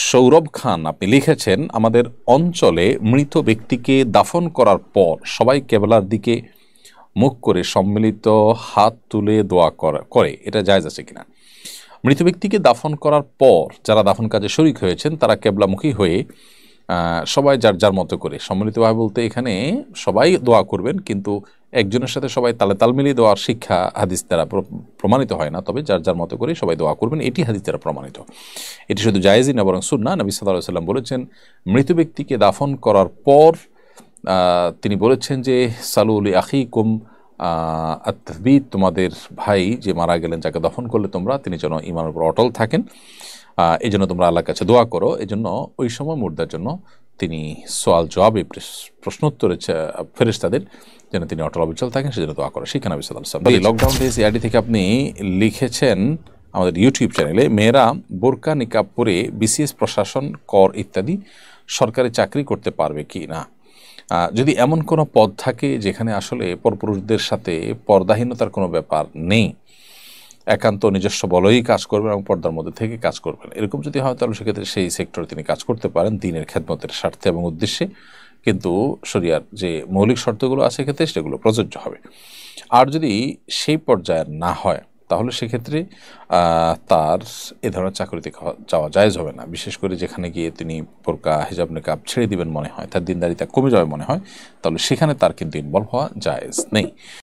সৌরভ খান আপনি লিখেছেন, আমাদের অঞ্চলে মৃত ব্যক্তিকে দাফন করার পর সবাই কেবলার দিকে মুখ করে সম্মিলিত হাত তুলে দোয়া করে, এটা জায়েজ আছে কিনা? মৃত ব্যক্তিকে দাফন করার পর যারা দাফন কাজে শরিক হয়েছেন তারা কেবলামুখী হয়ে সবাই যার যার মতো করে সম্মিলিতভাবে বলতে এখানে সবাই দোয়া করবেন, কিন্তু একজনের সাথে সবাই তালে তাল মিলিয়ে দেওয়ার শিক্ষা হাদিস দ্বারা প্রমাণিত হয় না, তবে যার যার মতো করে সবাই দোয়া করবেন, এটি হাদিস দ্বারা প্রমাণিত। এটি শুধু জায়েজই না, বরং সুন্নাহ। নবী সাল্লাল্লাহু আলাইহি ওয়াসাল্লাম বলেছেন, মৃত ব্যক্তিকে দাফন করার পর তিনি বলেছেন যে সালুল আখিকুম আত-তাসবীত, তোমাদের ভাই যে মারা গেলেন, যাকে দফন করলে তোমরা, তিনি যেন ঈমানের উপর অটল থাকেন, এই জন্য তোমরা আল্লাহর কাছে দোয়া করো। এই জন্য ওই সময় মুর্দার জন্য তিনি সোয়াল জবাবে প্রশ্নোত্তরে ফেরেশতাদের যেন তিনি অটল অবিচল থাকেন, সেজন্য দোয়া করো। শিক্ষা নবী সাল্লাল্লাহু আলাইহি ওয়াসাল্লাম। লকডাউন ডেজ আইডি থেকে আপনি লিখেছেন আমাদের ইউটিউব চ্যানেলে, মেয়েরা বোরকা নিকাব পরে বিসিএস, প্রশাসন, কর ইত্যাদি সরকারি চাকরি করতে পারবে কি না? যদি এমন কোনো পদ থাকে যেখানে আসলে পরপুরুষদের সাথে পর্দাহীনতার কোনো ব্যাপার নেই, একান্ত নিজস্ব বলেই কাজ করবেন এবং পর্দার মধ্যে থেকে কাজ করবেন, এরকম যদি হয় তাহলে সেক্ষেত্রে সেই সেক্টরে তিনি কাজ করতে পারেন দ্বীনের খেদমতের স্বার্থে এবং উদ্দেশ্যে, কিন্তু শরিয়ার যে মৌলিক শর্তগুলো আছে ক্ষেত্রে সেগুলো প্রযোজ্য হবে। আর যদি সেই পর্যায়ে না হয় তাহলে সেক্ষেত্রে তার এ ধরনের চাকরিতে যাওয়া জায়েজ হবে না, বিশেষ করে যেখানে গিয়ে তিনি বোরকা হিজাব নিকাব ছেড়ে দিবেন মনে হয়, তার দিনদারিতা কমে যাবে মনে হয়, তাহলে সেখানে তার কিন্তু ইনভলভ হওয়া জায়েজ নেই।